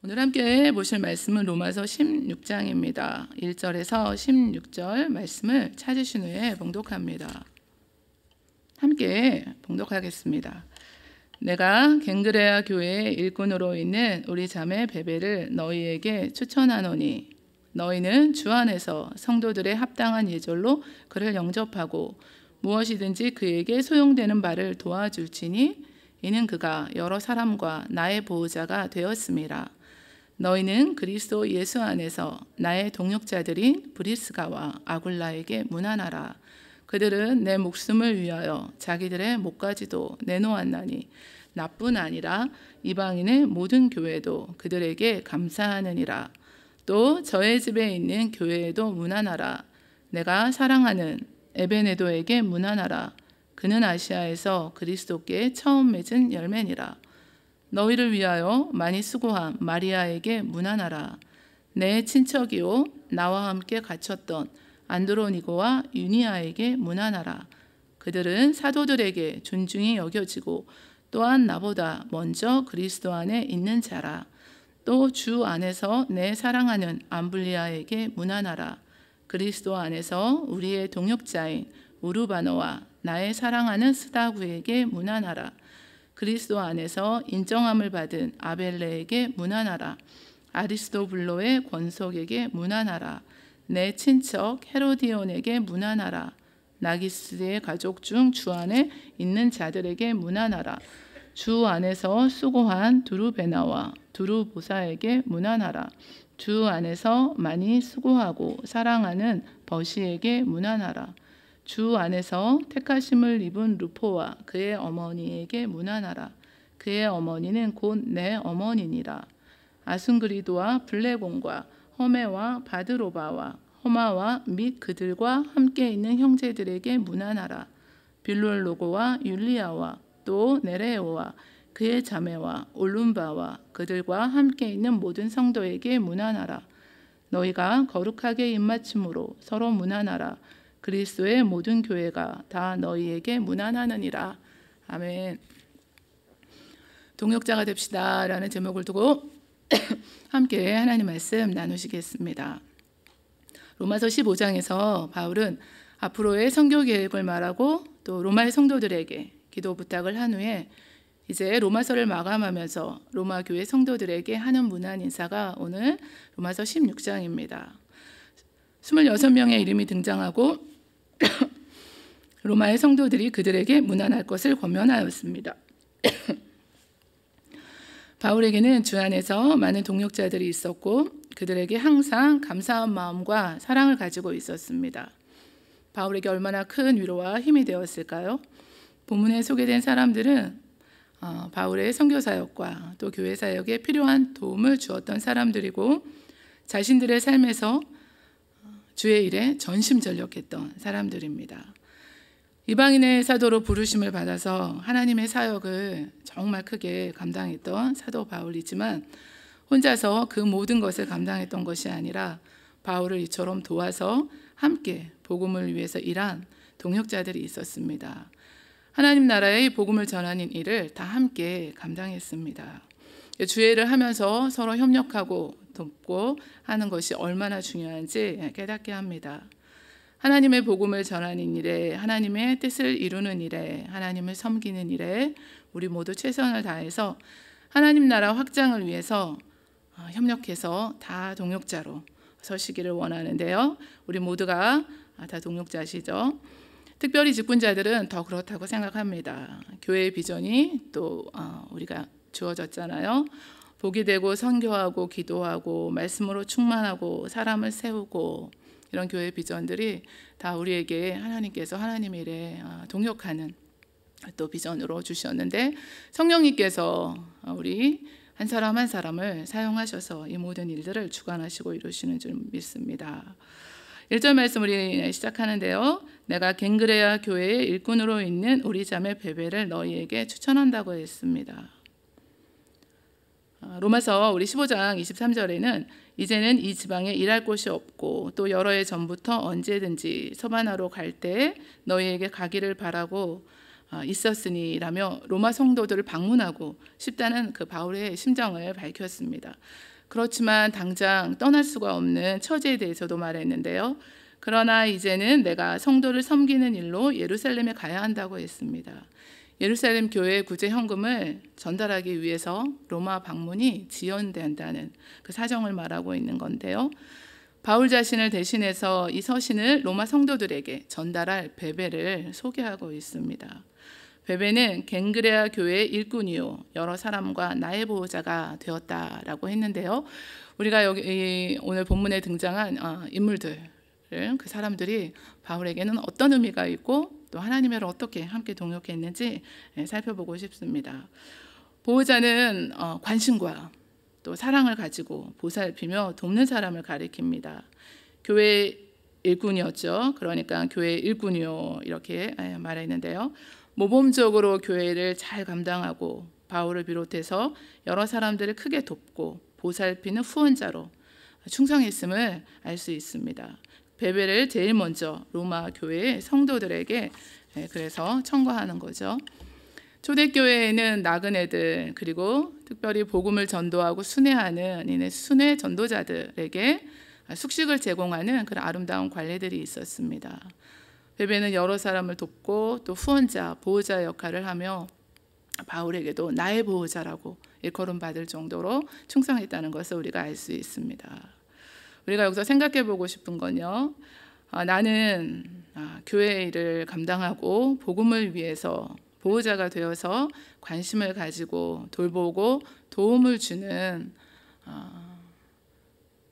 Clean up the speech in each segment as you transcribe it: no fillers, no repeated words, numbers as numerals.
오늘 함께 보실 말씀은 로마서 16장입니다. 1절에서 16절 말씀을 찾으신 후에 봉독합니다. 함께 봉독하겠습니다. 내가 갱그레아 교회의 일꾼으로 있는 우리 자매 베베를 너희에게 추천하노니 너희는 주 안에서 성도들의 합당한 예절로 그를 영접하고 무엇이든지 그에게 소용되는 바를 도와줄지니 이는 그가 여러 사람과 나의 보호자가 되었음이라. 너희는 그리스도 예수 안에서 나의 동역자들인 브리스가와 아굴라에게 문안하라. 그들은 내 목숨을 위하여 자기들의 목까지도 내놓았나니 나뿐 아니라 이방인의 모든 교회도 그들에게 감사하느니라. 또 저의 집에 있는 교회에도 문안하라. 내가 사랑하는 에베네도에게 문안하라. 그는 아시아에서 그리스도께 처음 맺은 열매니라. 너희를 위하여 많이 수고한 마리아에게 문안하라. 내 친척이요 나와 함께 갇혔던 안드로니고와 유니아에게 문안하라. 그들은 사도들에게 존중이 여겨지고 또한 나보다 먼저 그리스도 안에 있는 자라. 또 주 안에서 내 사랑하는 암블리아에게 문안하라. 그리스도 안에서 우리의 동역자인 우르바노와 나의 사랑하는 스다구에게 문안하라. 그리스도 안에서 인정함을 받은 아벨레에게 문안하라. 아리스도블로의 권속에게 문안하라. 내 친척 헤로디온에게 문안하라. 나기스의 가족 중 주 안에 있는 자들에게 문안하라. 주 안에서 수고한 두루베나와 두루보사에게 문안하라. 주 안에서 많이 수고하고 사랑하는 버시에게 문안하라. 주 안에서 택하심을 입은 루포와 그의 어머니에게 문안하라. 그의 어머니는 곧 내 어머니니라. 아순그리도와 블레곤과 허메와 바드로바와 허마와 및 그들과 함께 있는 형제들에게 문안하라. 빌롤로고와 율리아와 또 네레오와 그의 자매와 올룸바와 그들과 함께 있는 모든 성도에게 문안하라. 너희가 거룩하게 입맞춤으로 서로 문안하라. 그리스도의 모든 교회가 다 너희에게 문안하느니라. 아멘. 동역자가 됩시다 라는 제목을 두고 함께 하나님 말씀 나누시겠습니다. 로마서 15장에서 바울은 앞으로의 선교 계획을 말하고 또 로마의 성도들에게 기도 부탁을 한 후에 이제 로마서를 마감하면서 로마 교회 성도들에게 하는 문안 인사가 오늘 로마서 16장입니다. 26명의 이름이 등장하고 로마의 성도들이 그들에게 문안할 것을 권면하였습니다. 바울에게는 주 안에서 많은 동역자들이 있었고 그들에게 항상 감사한 마음과 사랑을 가지고 있었습니다. 바울에게 얼마나 큰 위로와 힘이 되었을까요? 본문에 소개된 사람들은 바울의 선교 사역과 또 교회 사역에 필요한 도움을 주었던 사람들이고 자신들의 삶에서 주의 일에 전심전력했던 사람들입니다. 이방인의 사도로 부르심을 받아서 하나님의 사역을 정말 크게 감당했던 사도 바울이지만 혼자서 그 모든 것을 감당했던 것이 아니라 바울을 이처럼 도와서 함께 복음을 위해서 일한 동역자들이 있었습니다. 하나님 나라의 복음을 전하는 일을 다 함께 감당했습니다. 주의 일을 하면서 서로 협력하고 돕고 하는 것이 얼마나 중요한지 깨닫게 합니다. 하나님의 복음을 전하는 일에, 하나님의 뜻을 이루는 일에, 하나님을 섬기는 일에 우리 모두 최선을 다해서 하나님 나라 확장을 위해서 협력해서 다 동역자로 서시기를 원하는데요. 우리 모두가 다 동역자시죠. 특별히 직분자들은 더 그렇다고 생각합니다. 교회의 비전이 또 우리가 주어졌잖아요. 복이 되고 선교하고 기도하고 말씀으로 충만하고 사람을 세우고 이런 교회 비전들이 다 우리에게 하나님께서 하나님의 일에 동역하는 또 비전으로 주셨는데 성령님께서 우리 한 사람 한 사람을 사용하셔서 이 모든 일들을 주관하시고 이루시는 줄 믿습니다. 1절 말씀 우리 시작하는데요. 내가 갱그레아 교회의 일꾼으로 있는 우리 자매 베베를 너희에게 추천한다고 했습니다. 로마서 우리 15장 23절에는 이제는 이 지방에 일할 곳이 없고 또 여러 해 전부터 언제든지 서바나로 갈 때 너희에게 가기를 바라고 있었으니라며 로마 성도들을 방문하고 싶다는 그 바울의 심정을 밝혔습니다. 그렇지만 당장 떠날 수가 없는 처지에 대해서도 말했는데요. 그러나 이제는 내가 성도를 섬기는 일로 예루살렘에 가야 한다고 했습니다. 예루살렘 교회 구제 현금을 전달하기 위해서 로마 방문이 지연된다는 그 사정을 말하고 있는 건데요. 바울 자신을 대신해서 이 서신을 로마 성도들에게 전달할 베베를 소개하고 있습니다. 베베는 갱그레아 교회의 일꾼이요 여러 사람과 나의 보호자가 되었다라고 했는데요. 우리가 여기 오늘 본문에 등장한 인물들, 그 사람들이 바울에게는 어떤 의미가 있고 또 하나님을 어떻게 함께 동역했는지 살펴보고 싶습니다. 보호자는 관심과 또 사랑을 가지고 보살피며 돕는 사람을 가리킵니다. 교회 일꾼이었죠. 그러니까 교회 일꾼이요 이렇게 말했는데요. 모범적으로 교회를 잘 감당하고 바울을 비롯해서 여러 사람들을 크게 돕고 보살피는 후원자로 충성했음을 알 수 있습니다. 베베를 제일 먼저 로마 교회의 성도들에게 그래서 청구하는 거죠. 초대교회에는 나그네들 그리고 특별히 복음을 전도하고 순회하는 이네 순회 전도자들에게 숙식을 제공하는 그런 아름다운 관례들이 있었습니다. 베베는 여러 사람을 돕고 또 후원자, 보호자 역할을 하며 바울에게도 나의 보호자라고 일컬음 받을 정도로 충성했다는 것을 우리가 알 수 있습니다. 우리가 여기서 생각해 보고 싶은 건요. 나는 교회 일을 감당하고 복음을 위해서 보호자가 되어서 관심을 가지고 돌보고 도움을 주는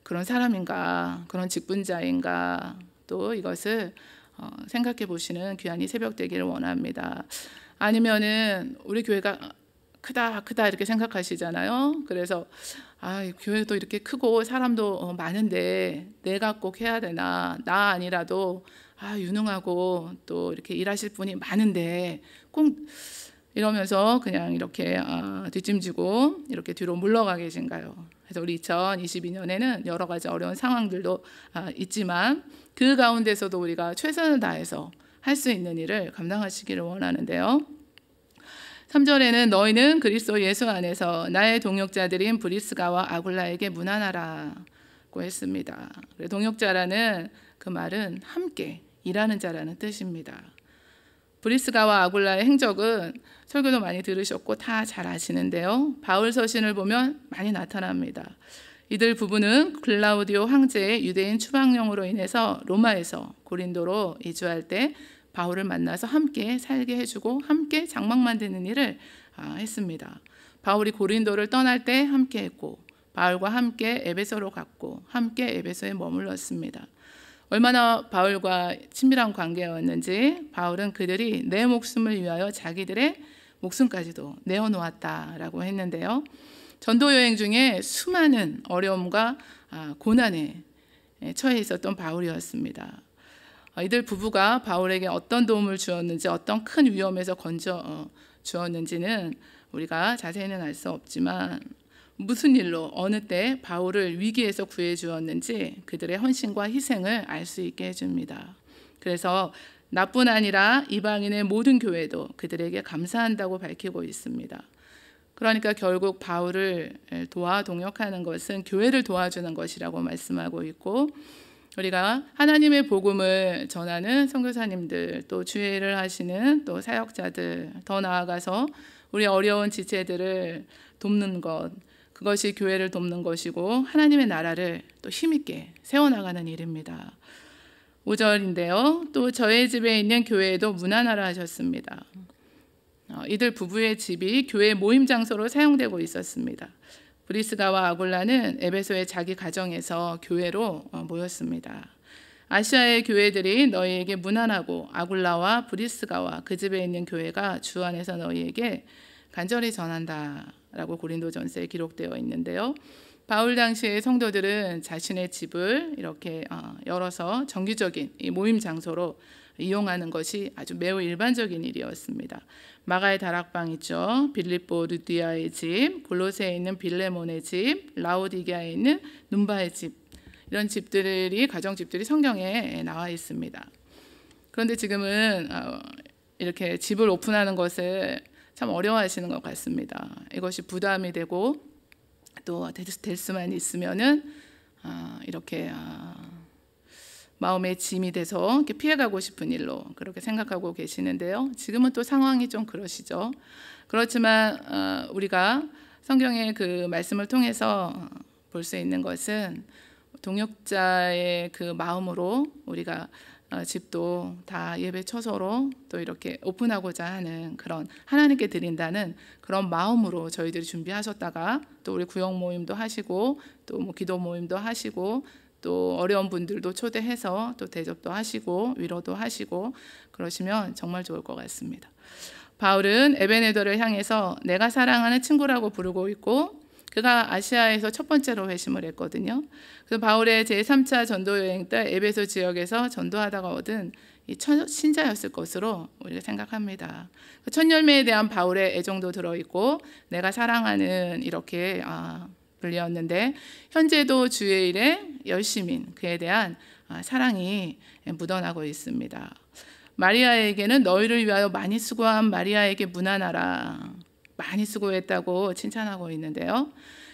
그런 사람인가, 그런 직분자인가, 또 이것을 생각해 보시는 귀한 이 새벽 되기를 원합니다. 아니면은 우리 교회가 크다 이렇게 생각하시잖아요. 그래서 교회도 이렇게 크고 사람도 많은데 내가 꼭 해야 되나, 나 아니라도 유능하고 또 이렇게 일하실 분이 많은데 꼭 이러면서 그냥 이렇게 뒷짐지고 이렇게 뒤로 물러가 계신가요? 그래서 우리 2022년에는 여러 가지 어려운 상황들도 있지만 그 가운데서도 우리가 최선을 다해서 할 수 있는 일을 감당하시기를 원하는데요. 3절에는 너희는 그리스도 예수 안에서 나의 동역자들인 브리스가와 아굴라에게 문안하라고 했습니다. 동역자라는 그 말은 함께 일하는 자라는 뜻입니다. 브리스가와 아굴라의 행적은 설교도 많이 들으셨고 다 잘 아시는데요. 바울 서신을 보면 많이 나타납니다. 이들 부부는 글라우디오 황제의 유대인 추방령으로 인해서 로마에서 고린도로 이주할 때 바울을 만나서 함께 살게 해주고 함께 장막 만드는 일을 했습니다. 바울이 고린도를 떠날 때 함께 했고 바울과 함께 에베소로 갔고 함께 에베소에 머물렀습니다. 얼마나 바울과 친밀한 관계였는지 바울은 그들이 내 목숨을 위하여 자기들의 목숨까지도 내어놓았다라고 했는데요. 전도 여행 중에 수많은 어려움과 고난에 처해 있었던 바울이었습니다. 이들 부부가 바울에게 어떤 도움을 주었는지 어떤 큰 위험에서 건져 주었는지는 우리가 자세히는 알 수 없지만 무슨 일로 어느 때 바울을 위기에서 구해 주었는지 그들의 헌신과 희생을 알 수 있게 해줍니다. 그래서 나뿐 아니라 이방인의 모든 교회도 그들에게 감사한다고 밝히고 있습니다. 그러니까 결국 바울을 도와 동역하는 것은 교회를 도와주는 것이라고 말씀하고 있고 우리가 하나님의 복음을 전하는 선교사님들 또 주일을 하시는 또 사역자들 더 나아가서 우리 어려운 지체들을 돕는 것 그것이 교회를 돕는 것이고 하나님의 나라를 또 힘있게 세워나가는 일입니다. 5절인데요. 또 저의 집에 있는 교회에도 문안하라 하셨습니다. 이들 부부의 집이 교회 모임 장소로 사용되고 있었습니다. 브리스가와 아굴라는 에베소의 자기 가정에서 교회로 모였습니다. 아시아의 교회들이 너희에게 문안하고 아굴라와 브리스가와 그 집에 있는 교회가 주 안에서 너희에게 간절히 전한다라고 고린도전서에 기록되어 있는데요. 바울 당시의 성도들은 자신의 집을 이렇게 열어서 정기적인 이 모임 장소로 이용하는 것이 아주 매우 일반적인 일이었습니다. 마가의 다락방 있죠. 빌립보 루디아의 집, 골로새에 있는 빌레몬의 집, 라오디게아에 있는 눈바의 집 이런 집들이 가정집들이 성경에 나와 있습니다. 그런데 지금은 이렇게 집을 오픈하는 것을 참 어려워하시는 것 같습니다. 이것이 부담이 되고 또 될 수만 있으면은 이렇게 마음의 짐이 돼서 이렇게 피해가고 싶은 일로 그렇게 생각하고 계시는데요. 지금은 또 상황이 좀 그러시죠. 그렇지만 우리가 성경의 그 말씀을 통해서 볼 수 있는 것은 동역자의 그 마음으로 우리가 집도 다 예배 처소로 또 이렇게 오픈하고자 하는 그런 하나님께 드린다는 그런 마음으로 저희들이 준비하셨다가 또 우리 구역 모임도 하시고 또 뭐 기도 모임도 하시고 또 어려운 분들도 초대해서 또 대접도 하시고 위로도 하시고 그러시면 정말 좋을 것 같습니다. 바울은 에베네더를 향해서 내가 사랑하는 친구라고 부르고 있고 그가 아시아에서 첫 번째로 회심을 했거든요. 그래서 바울의 제3차 전도 여행 때 에베소 지역에서 전도하다가 얻은 이 신자였을 것으로 우리가 생각합니다. 첫 열매에 대한 바울의 애정도 들어있고 내가 사랑하는 이렇게 불리었는데 현재도 주의 일에 열심인 그에 대한 사랑이 묻어나고 있습니다. 마리아에게는 너희를 위하여 많이 수고한 마리아에게 문안하라. 많이 수고했다고 칭찬하고 있는데요.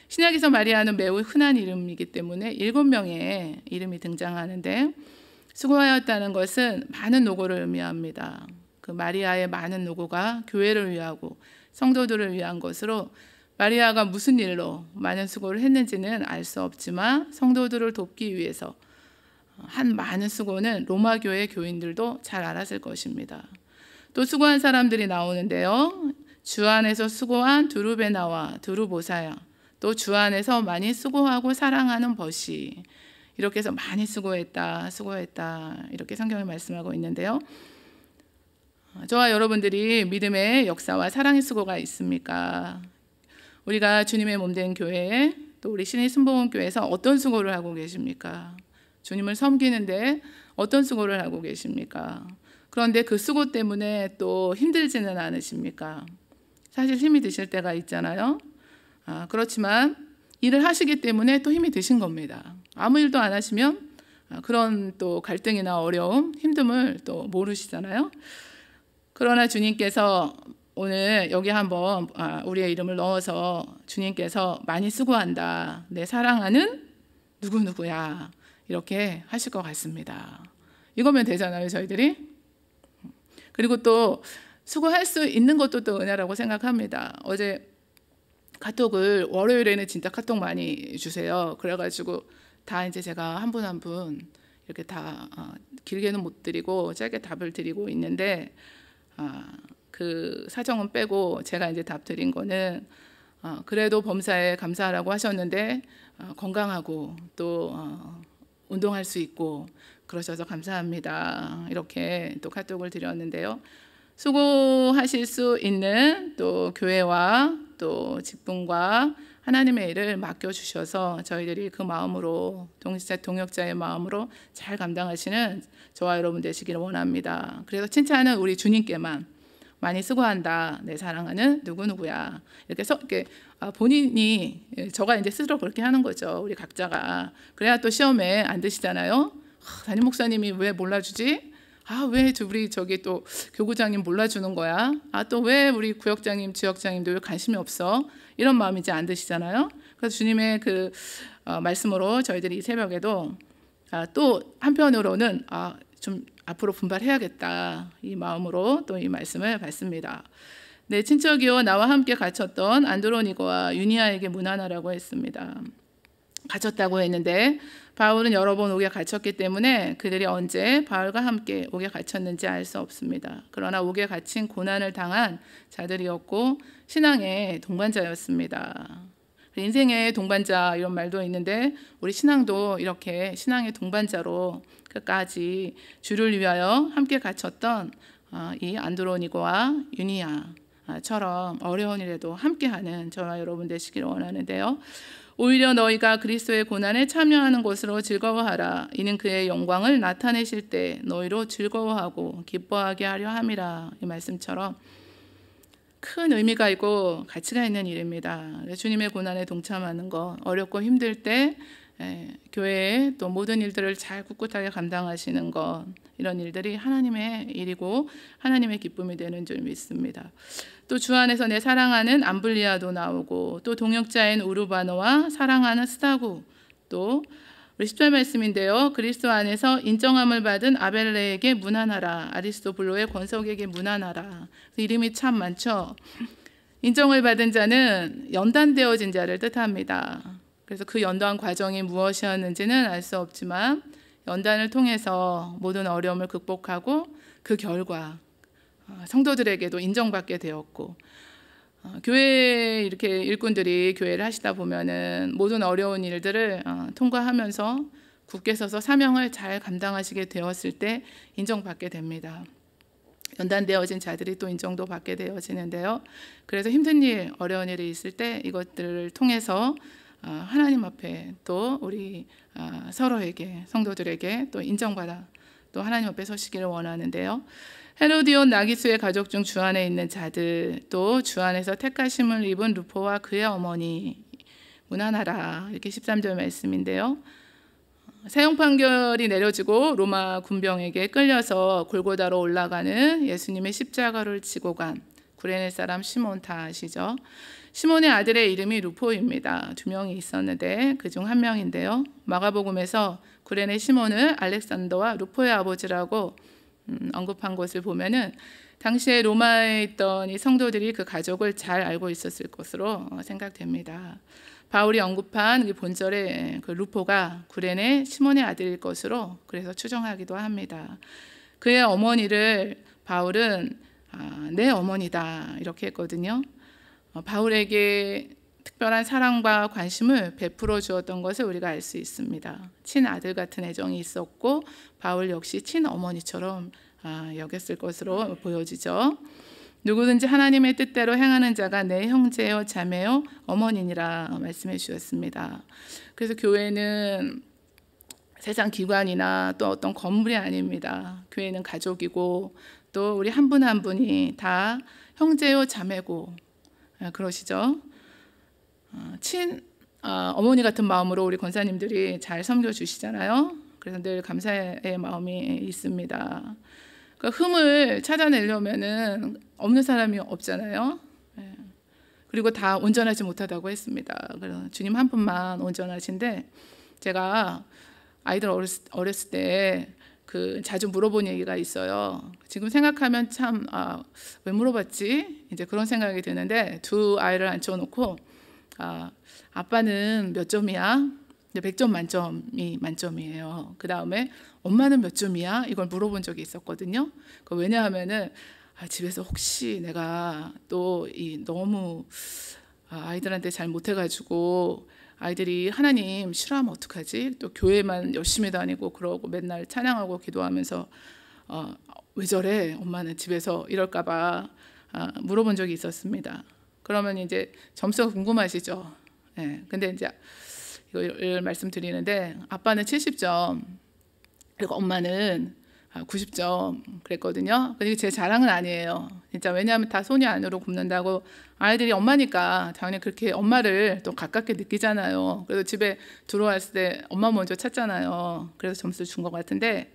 신약에서 마리아는 매우 흔한 이름이기 때문에 7명의 이름이 등장하는데 수고하였다는 것은 많은 노고를 의미합니다. 그 마리아의 많은 노고가 교회를 위하고 성도들을 위한 것으로 마리아가 무슨 일로 많은 수고를 했는지는 알 수 없지만 성도들을 돕기 위해서 한 많은 수고는 로마 교회 교인들도 잘 알았을 것입니다. 또 수고한 사람들이 나오는데요. 주 안에서 수고한 두루베나와 두루보사야, 또 주 안에서 많이 수고하고 사랑하는 벗이, 이렇게 해서 많이 수고했다 이렇게 성경이 말씀하고 있는데요. 저와 여러분들이 믿음의 역사와 사랑의 수고가 있습니까? 우리가 주님의 몸된 교회에 또 우리 신의 순복음교회에서 어떤 수고를 하고 계십니까? 주님을 섬기는데 어떤 수고를 하고 계십니까? 그런데 그 수고 때문에 또 힘들지는 않으십니까? 사실 힘이 드실 때가 있잖아요. 그렇지만 일을 하시기 때문에 또 힘이 드신 겁니다. 아무 일도 안 하시면 그런 또 갈등이나 어려움, 힘듦을 또 모르시잖아요. 그러나 주님께서 오늘 여기 한번 우리의 이름을 넣어서 주님께서 많이 수고한다. 내 사랑하는 누구누구야. 이렇게 하실 것 같습니다. 이거면 되잖아요, 저희들이. 그리고 또 수고할 수 있는 것도 또 은혜라고 생각합니다. 어제 카톡을 월요일에는 진짜 카톡 많이 주세요. 그래가지고 다 이제 제가 한 분 한 분 이렇게 다 길게는 못 드리고 짧게 답을 드리고 있는데 그 사정은 빼고 제가 이제 답 드린 거는 그래도 범사에 감사하라고 하셨는데 건강하고 또 운동할 수 있고 그러셔서 감사합니다. 이렇게 또 카톡을 드렸는데요. 수고하실 수 있는 또 교회와 또 직분과 하나님의 일을 맡겨주셔서 저희들이 그 마음으로 동역자의 마음으로 잘 감당하시는 저와 여러분 되시기를 원합니다. 그래서 칭찬은 우리 주님께만 많이 수고한다. 내 사랑하는 누구누구야. 이렇게 본인이 저가 이제 스스로 그렇게 하는 거죠. 우리 각자가. 그래야 또 시험에 안 드시잖아요. 담임 목사님이 왜 몰라주지? 왜 우리 저기 또 교구장님 몰라주는 거야? 또 왜 우리 구역장님, 지역장님도 왜 관심이 없어? 이런 마음이 이제 안 드시잖아요. 그래서 주님의 그 말씀으로 저희들이 이 새벽에도 또 한편으로는 좀 앞으로 분발해야겠다 이 마음으로 또 이 말씀을 받습니다. 내 친척이요 나와 함께 갇혔던 안드로니고와 유니아에게 문안하라고 했습니다. 갇혔다고 했는데 바울은 여러 번 옥에 갇혔기 때문에 그들이 언제 바울과 함께 옥에 갇혔는지 알 수 없습니다. 그러나 옥에 갇힌 고난을 당한 자들이었고 신앙의 동반자였습니다. 인생의 동반자 이런 말도 있는데 우리 신앙도 이렇게 신앙의 동반자로 끝까지 주를 위하여 함께 갇혔던 이 안드로니고와 유니아처럼 어려운 일에도 함께하는 저와 여러분 되시기를 원하는데요. 오히려 너희가 그리스도의 고난에 참여하는 것으로 즐거워하라. 이는 그의 영광을 나타내실 때 너희로 즐거워하고 기뻐하게 하려 함이라. 이 말씀처럼 큰 의미가 있고 가치가 있는 일입니다. 주님의 고난에 동참하는 것, 어렵고 힘들 때 교회의 또 모든 일들을 잘 꿋꿋하게 감당하시는 것, 이런 일들이 하나님의 일이고 하나님의 기쁨이 되는 줄 믿습니다. 또 주 안에서 내 사랑하는 암블리아도 나오고, 또 동역자인 우르바노와 사랑하는 스타구, 또 우리 10절 말씀인데요. 그리스도 안에서 인정함을 받은 아벨레에게 문안하라. 아리스토블로의 권석에게 문안하라. 이름이 참 많죠. 인정을 받은 자는 연단되어진 자를 뜻합니다. 그래서 그 연단 과정이 무엇이었는지는 알 수 없지만 연단을 통해서 모든 어려움을 극복하고 그 결과 성도들에게도 인정받게 되었고, 교회 이렇게 일꾼들이 교회를 하시다 보면은 모든 어려운 일들을 통과하면서 굳게 서서 사명을 잘 감당하시게 되었을 때 인정받게 됩니다. 연단되어진 자들이 또 인정도 받게 되어지는데요. 그래서 힘든 일, 어려운 일이 있을 때 이것들을 통해서 하나님 앞에 또 우리 서로에게, 성도들에게 또 인정받아 또 하나님 앞에 서시기를 원하는데요. 헤로디온 나기수의 가족 중 주 안에 있는 자들, 또 주 안에서 택하심을 입은 루포와 그의 어머니 문안하라. 이렇게 13절 말씀인데요. 사형 판결이 내려지고 로마 군병에게 끌려서 골고다로 올라가는 예수님의 십자가를 지고 간 구레네 사람 시몬 다 아시죠? 시몬의 아들의 이름이 루포입니다. 2명이 있었는데 그중 한 명인데요. 마가복음에서 구레네 시몬을 알렉산더와 루포의 아버지라고 언급한 것을 보면은 당시에 로마에 있던 이 성도들이 그 가족을 잘 알고 있었을 것으로 생각됩니다. 바울이 언급한 그 본절의 그 루포가 구레네 시몬의 아들일 것으로 그래서 추정하기도 합니다. 그의 어머니를 바울은 내 어머니다 이렇게 했거든요. 바울에게 특별한 사랑과 관심을 베풀어 주었던 것을 우리가 알 수 있습니다. 친아들 같은 애정이 있었고 바울 역시 친어머니처럼 여겼을 것으로 보여지죠. 누구든지 하나님의 뜻대로 행하는 자가 내 형제요 자매요 어머니니라 말씀해 주셨습니다. 그래서 교회는 세상 기관이나 또 어떤 건물이 아닙니다. 교회는 가족이고 또 우리 한 분 한 분이 다 형제요 자매고 그러시죠. 어머니 같은 마음으로 우리 권사님들이 잘 섬겨주시잖아요. 그래서 늘 감사의 마음이 있습니다. 그 흠을 찾아내려면은 없는 사람이 없잖아요. 그리고 다 온전하지 못하다고 했습니다. 그래서 주님 한 분만 온전하신데, 제가 아이들 어렸을 때 그 자주 물어본 얘기가 있어요. 지금 생각하면 참 왜 물어봤지? 이제 그런 생각이 드는데, 두 아이를 앉혀놓고 아빠는 몇 점이야? 100점 만점이 만점이에요. 그 다음에 엄마는 몇 점이야? 이걸 물어본 적이 있었거든요. 왜냐하면은 집에서 혹시 내가 또 너무 아이들한테 잘 못해가지고 아이들이 하나님 싫어하면 어떡하지? 또 교회만 열심히 다니고 그러고 맨날 찬양하고 기도하면서 왜 저래? 엄마는 집에서 이럴까봐 물어본 적이 있었습니다. 그러면 이제 점수가 궁금하시죠? 근데 이제 이걸 말씀드리는데, 아빠는 70점, 그리고 엄마는 90점 그랬거든요. 근데 제 자랑은 아니에요. 진짜. 왜냐하면 다 손이 안으로 굽는다고 아이들이 엄마니까 당연히 그렇게 엄마를 또 가깝게 느끼잖아요. 그래서 집에 들어왔을 때 엄마 먼저 찾잖아요. 그래서 점수 준 것 같은데,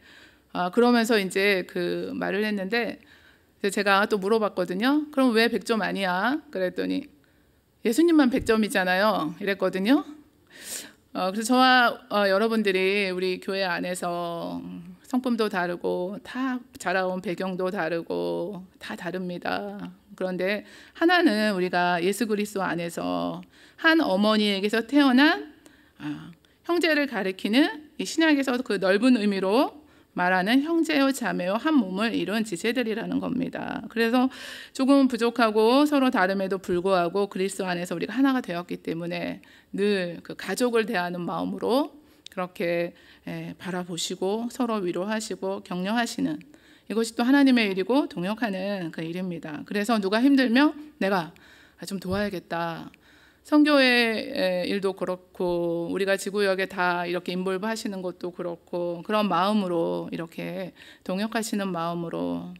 그러면서 이제 그 말을 했는데 제가 또 물어봤거든요. 그럼 왜 100점 아니야? 그랬더니 예수님만 100점이잖아요. 이랬거든요. 그래서 저와 여러분들이 우리 교회 안에서 성품도 다르고 다 자라온 배경도 다르고 다 다릅니다. 그런데 하나는 우리가 예수 그리스도 안에서 한 어머니에게서 태어난 형제를 가리키는 이 신약에서 그 넓은 의미로 말하는 형제요 자매요 한 몸을 이룬 지체들이라는 겁니다. 그래서 조금 부족하고 서로 다름에도 불구하고 그리스도 안에서 우리가 하나가 되었기 때문에 늘 그 가족을 대하는 마음으로 그렇게 바라보시고 서로 위로하시고 격려하시는, 이것이 또 하나님의 일이고 동역하는 그 일입니다. 그래서 누가 힘들면 내가 좀 도와야겠다. 선교의 일도 그렇고 우리가 지구역에 다 이렇게 인볼브 하시는 것도 그렇고, 그런 마음으로 이렇게 동역하시는 마음으로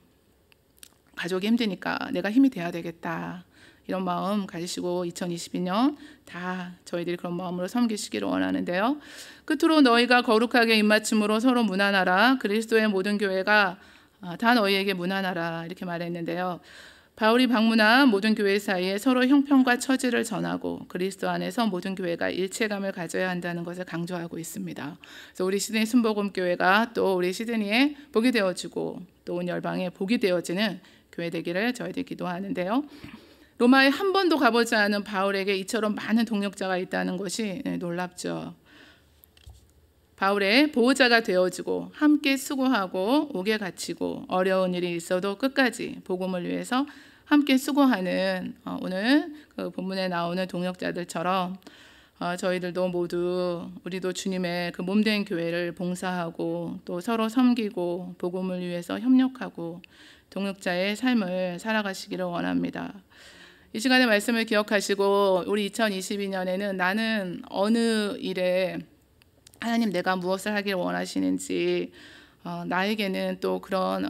가족이 힘드니까 내가 힘이 돼야 되겠다, 이런 마음 가지시고 2022년 다 저희들이 그런 마음으로 섬기시기를 원하는데요. 끝으로 너희가 거룩하게 입맞춤으로 서로 문안하라. 그리스도의 모든 교회가 다 너희에게 문안하라 이렇게 말했는데요. 바울이 방문한 모든 교회 사이에 서로 형편과 처지를 전하고 그리스도 안에서 모든 교회가 일체감을 가져야 한다는 것을 강조하고 있습니다. 그래서 우리 시드니 순복음교회가 또 우리 시드니에 복이 되어지고 또 온 열방에 복이 되어지는 교회 되기를 저희들이 기도하는데요. 로마에 한 번도 가보지 않은 바울에게 이처럼 많은 동역자가 있다는 것이 놀랍죠. 바울의 보호자가 되어지고 함께 수고하고 옥에 갇히고 어려운 일이 있어도 끝까지 복음을 위해서 함께 수고하는 오늘 그 본문에 나오는 동역자들처럼 저희들도 모두 우리도 주님의 그 몸된 교회를 봉사하고 또 서로 섬기고 복음을 위해서 협력하고 동역자의 삶을 살아가시기를 원합니다. 이 시간의 말씀을 기억하시고 우리 2022년에는 나는 어느 일에 하나님 내가 무엇을 하길 원하시는지 나에게는 또 그런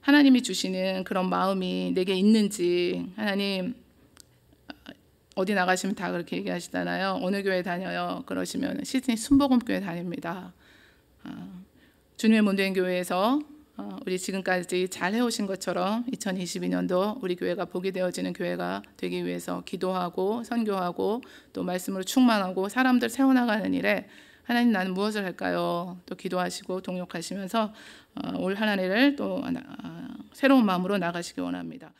하나님이 주시는 그런 마음이 내게 있는지 하나님 어디 나가시면 다 그렇게 얘기하시잖아요. 어느 교회 다녀요? 그러시면 시드니 순복음교회 다닙니다. 주님의 몸된 교회에서 우리 지금까지 잘 해오신 것처럼 2022년도 우리 교회가 복이 되어지는 교회가 되기 위해서 기도하고 선교하고 또 말씀으로 충만하고 사람들 세워나가는 일에 하나님 나는 무엇을 할까요? 또 기도하시고 동역하시면서 올 한 해를 또 새로운 마음으로 나가시기 원합니다.